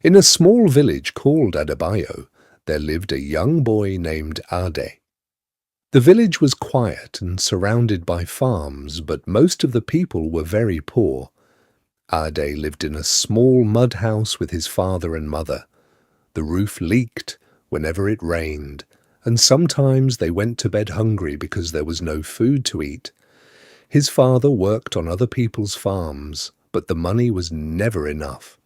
In a small village called Adebayo, there lived a young boy named Ade. The village was quiet and surrounded by farms, but most of the people were very poor. Ade lived in a small mud house with his father and mother. The roof leaked whenever it rained, and sometimes they went to bed hungry because there was no food to eat. His father worked on other people's farms, but the money was never enough.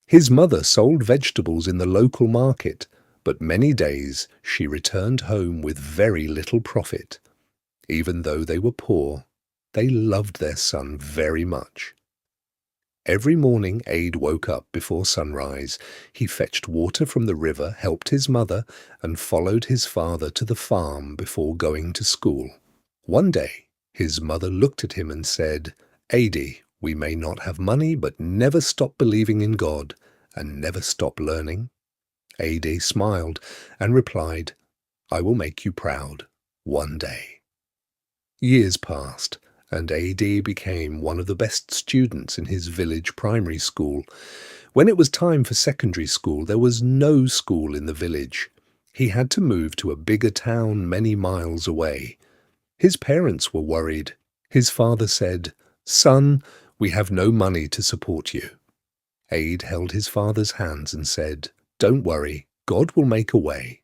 His mother sold vegetables in the local market, but many days she returned home with very little profit. Even though they were poor, they loved their son very much. Every morning Ade woke up before sunrise. He fetched water from the river, helped his mother, and followed his father to the farm before going to school. One day, his mother looked at him and said, "Ade, we may not have money, but never stop believing in God and never stop learning." Ade smiled and replied, "I will make you proud one day." Years passed, and Ade became one of the best students in his village primary school. When it was time for secondary school, there was no school in the village. He had to move to a bigger town many miles away. His parents were worried. His father said, "Son, we have no money to support you." Ade held his father's hands and said, "Don't worry, God will make a way."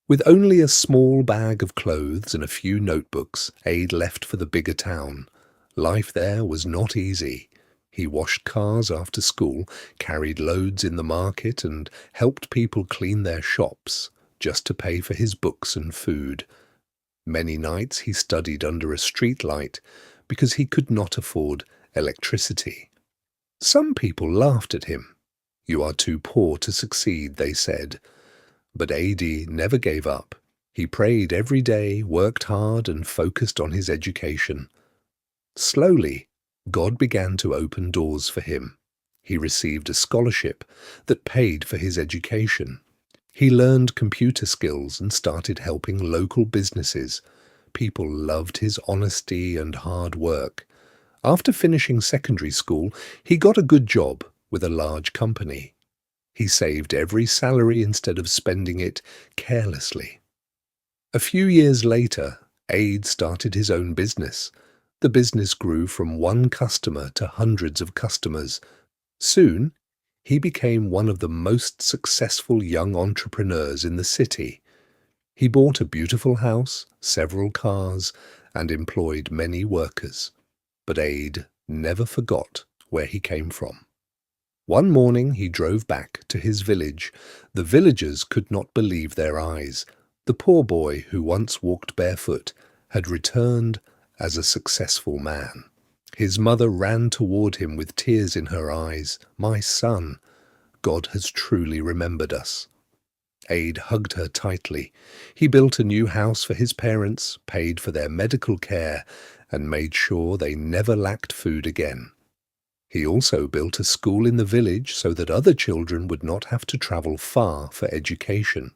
With only a small bag of clothes and a few notebooks, Ade left for the bigger town. Life there was not easy. He washed cars after school, carried loads in the market, and helped people clean their shops, just to pay for his books and food. Many nights he studied under a street light because he could not afford electricity. Some people laughed at him. "You are too poor to succeed," they said. But Ade never gave up. He prayed every day, worked hard, and focused on his education. Slowly, God began to open doors for him. He received a scholarship that paid for his education. He learned computer skills and started helping local businesses. People loved his honesty and hard work. After finishing secondary school, he got a good job with a large company. He saved every salary instead of spending it carelessly. A few years later, Ade started his own business. The business grew from one customer to hundreds of customers. Soon, he became one of the most successful young entrepreneurs in the city. He bought a beautiful house, several cars, and employed many workers. But Ade never forgot where he came from. One morning he drove back to his village. The villagers could not believe their eyes. The poor boy who once walked barefoot had returned as a successful man. His mother ran toward him with tears in her eyes. "My son, God has truly remembered us." Ade hugged her tightly. He built a new house for his parents, paid for their medical care, and made sure they never lacked food again. He also built a school in the village so that other children would not have to travel far for education.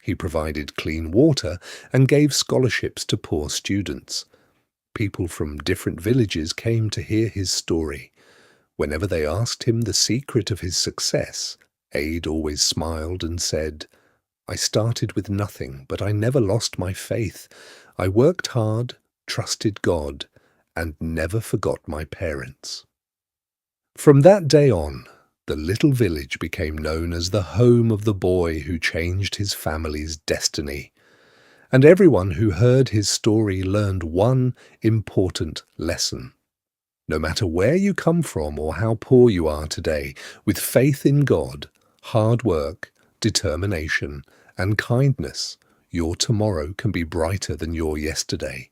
He provided clean water and gave scholarships to poor students. People from different villages came to hear his story. Whenever they asked him the secret of his success, Ade always smiled and said, "I started with nothing, but I never lost my faith. I worked hard, trusted God, and never forgot my parents." From that day on, the little village became known as the home of the boy who changed his family's destiny. And everyone who heard his story learned one important lesson. No matter where you come from or how poor you are today, with faith in God, hard work, determination, and kindness, your tomorrow can be brighter than your yesterday.